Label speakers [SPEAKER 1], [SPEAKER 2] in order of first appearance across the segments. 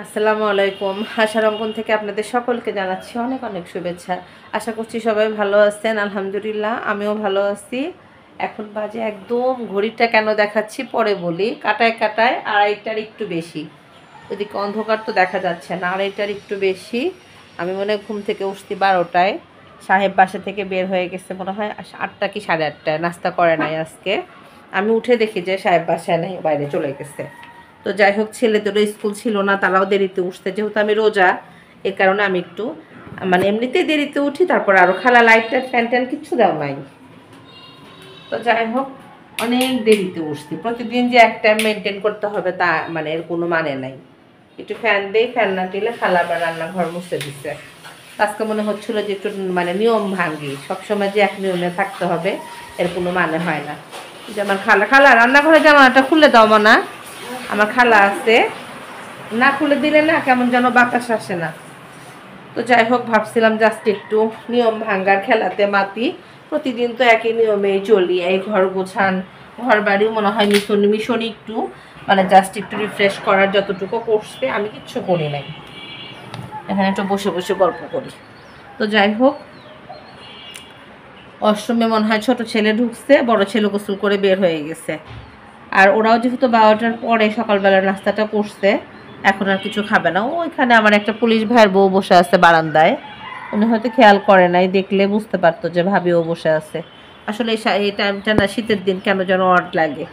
[SPEAKER 1] আসসালামু আলাইকুম। আশার অঙ্গন থেকে আপনাদের সকলকে জানাচ্ছি অনেক অনেক শুভেচ্ছা। আশা করছি সবাই ভালো আছেন। আলহামদুলিল্লাহ আমিও ভালো আছি। এখন বাজে একদম, ঘড়িটা কেন দেখাচ্ছি পরে বলি, কাটায় কাটায় আড়াইটার একটু বেশি। ওদিকে অন্ধকার তো দেখা যাচ্ছে না, আড়াইটার একটু বেশি। আমি মনে হয় ঘুম থেকে উঠছি 12টায়। সাহেব বাসা থেকে বের হয়ে গেছে মনে হয় 8টা কি 8:30টায়, নাস্তা করে নাই আজকে। আমি উঠে দেখি যে সাহেব বাসায় নেই, বাইরে চলে গেছে। তো যাই হোক, ছেলেদেরও স্কুল ছিল না, তারাও দেরিতে উঠতে, যেহেতু আমি রোজা এ কারণে আমি একটু মানে এমনিতেই দেরিতে উঠি। তারপর আরও খালা লাইট টাইট ফ্যান ট্যান কিচ্ছু দেওয়া নাই। তো যাই হোক, অনেক দেরিতে উঠছি। প্রতিদিন যে এক টাইম মেনটেন করতে হবে তা মানে এর কোনো মানে নাই। একটু ফ্যান দেই, ফ্যান না দিলে খালা আবার রান্নাঘর মুছে দিচ্ছে। আজকে মনে হচ্ছিলো যে একটু মানে নিয়ম ভাঙ্গি, সবসময় যে এক নিয়মে থাকতে হবে এর কোনো মানে হয় না। যে আমার খালা খালা রান্নাঘরে জামাটা খুলে দাও না, আমার খালা আছে, না খুলে দিলে না কেমন যেন বাতাস আসে না। তো যাই হোক, ভাবছিলাম জাস্ট একটু নিয়ম ভাঙ্গার খেলাতে মাতি। প্রতিদিন তো একই নিয়মেই চলি, এই ঘর গোছান, ঘর বাড়িও মনে হয় মিশন একটু মানে জাস্ট একটু রিফ্রেশ করার যতটুকু করছে, আমি কিচ্ছু করি নাই। এখানে একটু বসে বসে গল্প করি। তো যাই হোক, অষ্টমে মনে হয় ছোট ছেলে ঢুকছে, বড় ছেলে গোসল করে বের হয়ে গেছে। আর ওরাও যেহেতু 12টার পরে সকালবেলার নাস্তাটা করছে, এখন আর কিছু খাবে না। ওইখানে আমার একটা পুলিশ ভাইয়ের বউ বসে আছে বারান্দায়, উনি হয়তো খেয়াল করে নাই, দেখলে বুঝতে পারতো যে ভাবিও বসে আছে। আসলে এই টাইমটা না শীতের দিন কেন যেন অড লাগে,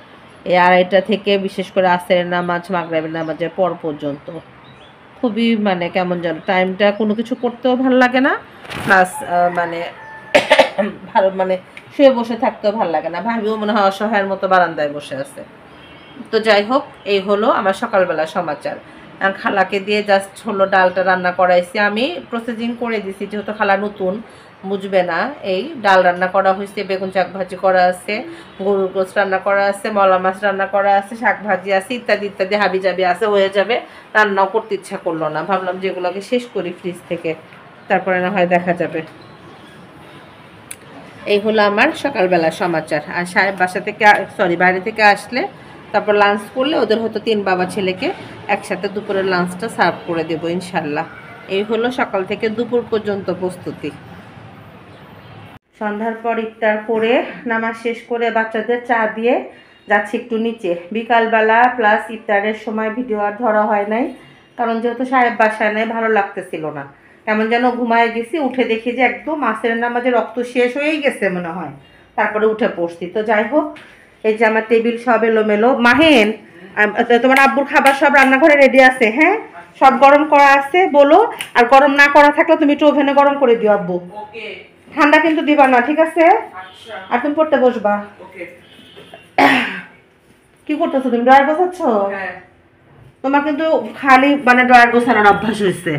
[SPEAKER 1] এই 2:30 থেকে বিশেষ করে আসরের নামাজ মাগরিবের নামাজের পর পর্যন্ত খুবই মানে কেমন যেন টাইমটা, কোনো কিছু করতেও ভালো লাগে না, প্লাস মানে ভালো মানে শুয়ে বসে থাকতেও ভালো লাগে না। ভাবিও মনে হয় অসহায়ের মতো বারান্দায় বসে আছে। তো যাই হোক, এই হলো আমার সকালবেলা সমাচার। খালাকে দিয়ে জাস্ট হলো ডালটা রান্না করাইছি, আমি প্রসেসিং করে দিছি, যেহেতু খালা নতুন বুঝবে না। এই ডাল রান্না করা হয়েছে, বেগুন শাক ভাজি করা আছে, গরুর গোশ রান্না করা আছে, মলা মাছ রান্না করা আছে, শাক ভাজি আছে, ইত্যাদি ইত্যাদি হাবি জাবি আছে, হয়ে যাবে। রান্নাও করতে ইচ্ছা করলো না, ভাবলাম যে এগুলোকে শেষ করি ফ্রিজ থেকে, তারপরে না হয় দেখা যাবে। এই হলো আমার সকালবেলার সমাচার। আর সাহেব বাসা থেকে বাইরে থেকে আসলে তারপর লাঞ্চ করলে ওদের হয়তো 3 বাবা ছেলেকে একসাথে দুপুরের লাঞ্চটা সার্ভ করে দেবো ইনশাল্লাহ। এই হলো সকাল থেকে দুপুর পর্যন্ত প্রস্তুতি। সন্ধ্যার পর ইফতার করে নামাজ শেষ করে বাচ্চাদের চা দিয়ে যাচ্ছি একটু নিচে। বিকালবেলা প্লাস ইফতারের সময় ভিডিও আর ধরা হয় নাই, কারণ যেহেতু সাহেব বাসায় নেই, ভালো লাগতেছিল না, কেমন যেন ঘুমায় গেছি। উঠে দেখি যে একদম আসরের নামাজে রক্ত শেষ হয়েই গেছে মনে হয়, তারপরে উঠে পড়ছি। তো যাই হোক, এই যে আমার টেবিল সব এলোমেলো। মাহিন, তোমার আব্বুর খাবার সব রান্নাঘরে রেডি আছে, হ্যাঁ সব গরম করা আছে বলো। আর গরম না করা থাকলে তুমি একটু ওভেনে গরম করে দিও আব্বু, ঠান্ডা কিন্তু দিবা না, ঠিক আছে? আর তুমি পড়তে বসবা। কি করতেছো তুমি, ড্রয়ার গোছাচ্ছ? তোমার কিন্তু খালি মানে ড্রয়ার গোছানোর অভ্যাস হয়েছে,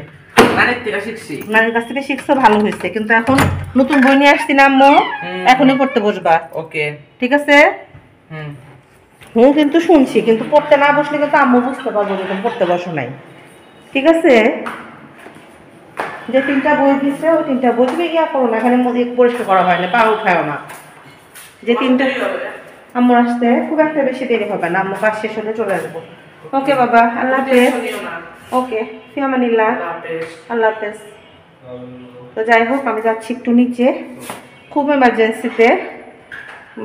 [SPEAKER 1] নানির কাছ থেকে শিখছো, ভালো হয়েছে। কিন্তু এখন নতুন বই নিয়ে আসছি না আম্মু, এখনই পড়তে বসবা, ওকে ঠিক আছে? হুম, কিন্তু শুনছি, কিন্তু পড়তে না বসলে কিন্তু আম্মু বুঝতে পারবো যে তুমি পড়তে বসো নাই, ঠিক আছে? যে 3টা বই দিচ্ছে ওই 3টা বই তুমি ইয়া করো না, এখানে মধ্যে পরিষ্কার করা হয় না, পা উঠায়ও না। যে 3টা আম্মুর আসতে খুব একটা বেশি দেরি হবে না, আম্মু কাজ শেষ হলে চলে আসবো। ওকে বাবা, আল্লাহ হাফেজ। ওকে, ফিয়ামানিল্লাহ, আল্লাহ হাফেজ। তো যাই হোক, আমি যাচ্ছি একটু নিচে, খুব এমার্জেন্সিতে,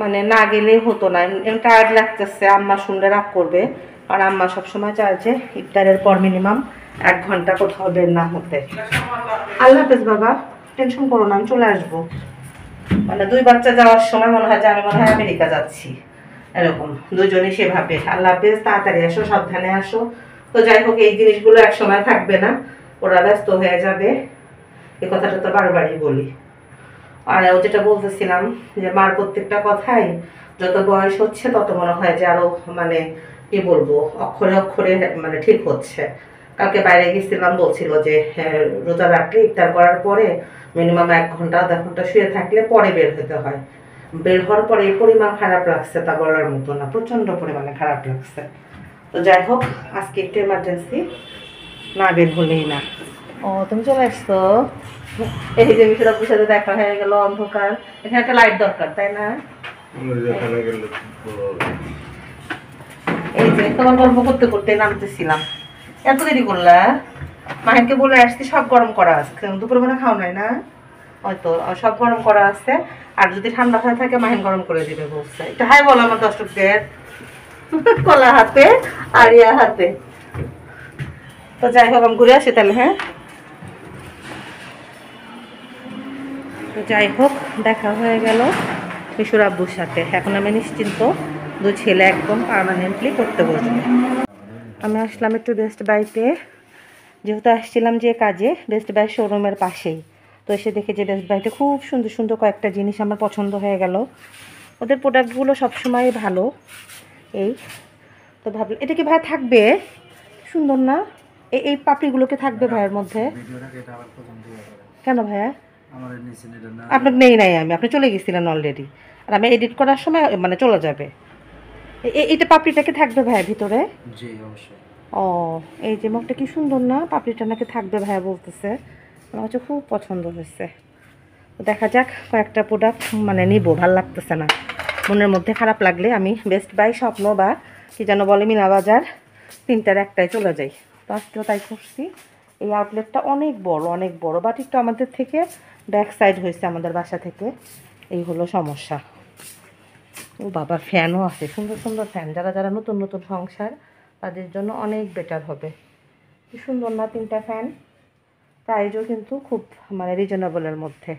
[SPEAKER 1] মানে না গেলেই হতো না, টায়ার্ড লাগতেছে। আম্মা শুনলে রাগ করবে, কারণ আম্মা সবসময় চায় যে ইফতারের পর মিনিমাম 1 ঘন্টা কোথাও বের না হতে। আল্লাহ হাফেজ বাবা, টেনশন করো না, আমি চলে আসবো। মানে 2 বাচ্চা যাওয়ার সময় মনে হয় যে আমি মনে হয় আমেরিকা যাচ্ছি, এরকম দুজনেই সেভাবে। আল্লাহ হাফেজ, তাড়াতাড়ি আসো, সাবধানে আসো। তো যাই হোক, এই জিনিসগুলো এক সময় থাকবে না, ওরা ব্যস্ত হয়ে যাবে, এই কথাটা তো বারবারই বলি। আর ও যেটা বলতেছিলাম যে মার প্রত্যেকটা কথাই যত বয়স হচ্ছে তত মনে হয় যে আরো মানে কি বলবো, অক্ষরে অক্ষরে মানে ঠিক হচ্ছে। কালকে বাইরে গেছিলাম, বলছিল যে রোজা রাখলে ইফতার করার পরে মিনিমাম 1 ঘন্টা 1.5 ঘন্টা শুয়ে থাকলে পরে বের হতে হয়। বের হওয়ার পরে এই পরিমাণ খারাপ লাগছে তা বলার মতো না, প্রচন্ড পরিমাণে খারাপ লাগছে। তো যাই হোক, আজকে একটু এমার্জেন্সি, না বের হলেই না। ও তুমি চলে আসছো, এই যে বিশ্বরাপুর সাথে দেখা হয়ে গেল, অন্ধকার, এখানে একটা লাইট দরকার তাই না? এই যে তোমার গল্প করতে করতে নামতেছিলাম, এত দেরি করলা? মাহিনকে বলে আসছি সব গরম করা আছে, দুপুরবেলা খাও নাই না? হয়তো সব গরম করা আছে, আর যদি ঠান্ডা হয়ে থাকে মাহিন গরম করে দিবে বলছে। একটু হাই বলো আমার দর্শকদের। কলা হাতে আর ইয়া হাতে। তো যাই হোক আমি ঘুরে আসি তাহলে। হ্যাঁ, তো যাই হোক দেখা হয়ে গেল মিশুর আব্বুর সাথে। এখন আমি নিশ্চিন্ত, দুই ছেলে একদম পার্মানেন্টলি করতে বসবে। আমি আসলাম একটু বেস্ট বাইতে, যেহেতু আসছিলাম যে কাজে বেস্ট বাই শোরুমের পাশেই। তো এসে দেখে যে বেস্ট বাইতে খুব সুন্দর সুন্দর কয়েকটা জিনিস আমার পছন্দ হয়ে গেল। ওদের প্রোডাক্টগুলো সবসময় ভালো। এই তো ভাবলাম এটা কি ভাই থাকবে, সুন্দর না? এই পাপড়িগুলোকে থাকবে ভাইয়ের মধ্যে? কেন ভাইয়া? আপনার নেই নাই, আপনি চলে গেছিলেন অলরেডি, আর আমি এডিট করার সময় মানে চলে যাবে। এইটা পাপড়িটাকে থাকবে ভাইয়া ভিতরে? জি অবশ্যই। ও, এই যে মুখটা কি সুন্দর না, পাপড়িটা নাকি থাকবে ভাইয়া বলতেছে। আমার হচ্ছে খুব পছন্দ হয়েছে। দেখা যাক, কয়েকটা প্রোডাক্ট মানে নিব, ভাল লাগতেছে না। মনের মধ্যে খারাপ লাগলে আমি বেস্ট বাই, স্বপ্ন বা কি যেন বলে মিনা বাজার, তিনটার একটাই চলে যাই। তো আজকেও তাই করছি। এই আউটলেটটা অনেক বড়, অনেক বড়, বাট একটু আমাদের থেকে ব্যাক সাইড হয়েছে, আমাদের বাসা থেকে। এই হলো সমস্যা। ও বাবা, ফ্যানও আছে, সুন্দর সুন্দর ফ্যান। যারা যারা নতুন নতুন সংসার, তাদের জন্য অনেক বেটার হবে। কি সুন্দর না তিনটা ফ্যান? প্রাইজও কিন্তু খুব মানে রিজনেবলের মধ্যে।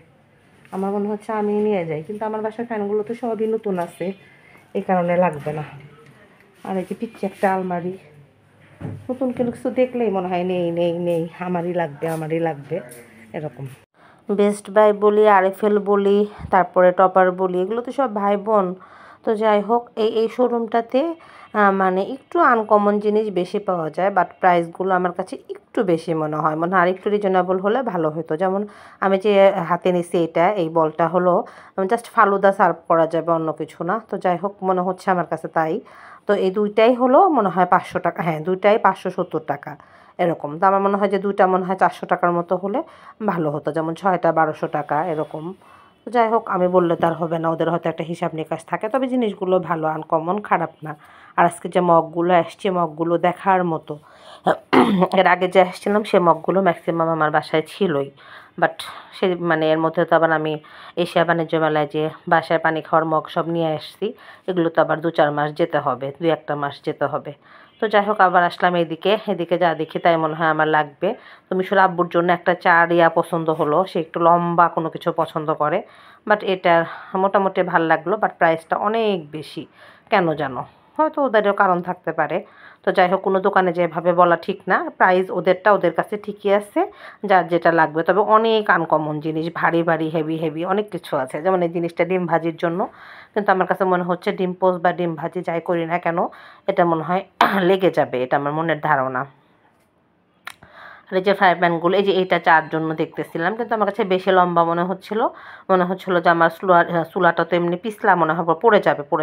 [SPEAKER 1] আমার মনে হচ্ছে আমি নিয়ে যাই, কিন্তু আমার বাসার ফ্যানগুলো তো সবই নতুন আছে, এই কারণে লাগবে না। আর এই যে পিচ্ছে একটা আলমারি, নতুন কিছু দেখলেই মনে হয় নেই নেই নেই, আমারই লাগবে আমারই লাগবে এরকম। বেস্ট বাই বলি, আরএফএল বলি, তারপরে টপার বলি, এগুলো তো সব ভাই বোন। তো যাই হোক, এই শোরুমটাতে মানে একটু আনকমন জিনিস বেশি পাওয়া যায়, বাট প্রাইসগুলো আমার কাছে একটু বেশি মনে হয় আর একটু রিজনেবল হলে ভালো হতো। যেমন আমি যে হাতে নিছি এটা, এই বলটা হলো জাস্ট ফালুদা সার্ভ করা যাবে, অন্য কিছু না। তো যাই হোক, মনে হচ্ছে আমার কাছে তাই। তো এই দুইটাই হলো মনে হয় 500 টাকা, হ্যাঁ দুইটাই 570 টাকা এরকম। তো আমার মনে হয় যে দুইটা মনে হয় 400 টাকার মতো হলে ভালো হতো, যেমন 6টা 1200 টাকা এরকম। তো যাই হোক, আমি বললে তার হবে না, ওদের হয়তো একটা হিসাব নিকাশ থাকে। তবে জিনিসগুলো ভালো, আনকমন, খারাপ না। আর আজকে যে মগগুলো আসছে, মগগুলো দেখার মতো। এর আগে যে আসছিলাম সে মগগুলো ম্যাক্সিমাম আমার বাসায় ছিলই, বাট সে মানে এর মধ্যে তো আবার আমি এশিয়া বাণিজ্য মেলায় যে বাসায় পানি খাওয়ার মগ সব নিয়ে আসছি, এগুলো তো আবার 2-4 মাস যেতে হবে, 2-1 মাস যেতে হবে। তো যাই হোক, আবার আসলাম এদিকে যা দেখি তাই মনে হয় আমার লাগবে। তো মিশুর আব্বুর জন্য একটা চার পছন্দ হলো, সে একটু লম্বা কোনো কিছু পছন্দ করে। বাট এটা মোটামুটি ভাল লাগলো, বাট প্রাইসটা অনেক বেশি কেন জানো, হয়তো ওদেরও কারণ থাকতে পারে। তো যাই হোক, কোনো দোকানে যেভাবে বলা ঠিক না, প্রাইস ওদেরটা ওদের কাছে ঠিকই আছে, যার যেটা লাগবে। তবে অনেক আনকমন জিনিস, ভারী ভারী হেভি হেভি অনেক কিছু আছে। যেমন এই জিনিসটা ডিম ভাজির জন্য, কিন্তু আমার কাছে মনে হচ্ছে ডিম পোস্ট বা ডিম ভাজি যাই করি না কেন, এটা মনে হয় লেগে যাবে, এটা আমার মনের ধারণা। আর এই যে ফ্রাই প্যানগুলো, এই যে এইটা চার জন্য দেখতেছিলাম, কিন্তু আমার কাছে বেশি লম্বা মনে হচ্ছিল যে আমার চুলাটা তো এমনি পিছলা মনে হবে, পড়ে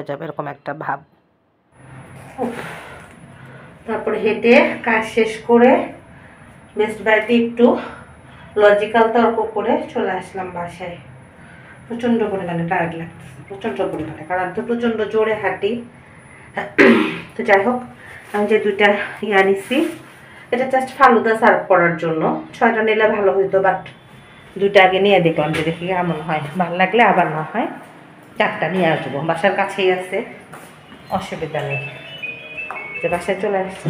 [SPEAKER 1] যাবে এরকম একটা ভাব। তারপরে হেঁটে কাজ শেষ করে বেস্ট বাইতে একটু লজিক্যাল তর্ক করে চলে আসলাম বাসায়। প্রচণ্ড পরিমাণে টায়ার্ড লাগতেছে, প্রচণ্ড পরিমাণে, কারণ তো প্রচণ্ড জোরে হাঁটি। তো যাই হোক, আমি যে দুইটা নিচ্ছি, এটা জাস্ট ফালুদা সার্ভ করার জন্য। 6টা নিলে ভালো হইতো, বাট দুইটা আগে নিয়ে দেখলাম যে দেখি কেমন হয়, ভালো লাগলে আবার না হয় 4টা নিয়ে আসবো, বাসার কাছেই আছে, অসুবিধা নেই। যে বাসায় চলে আসছি।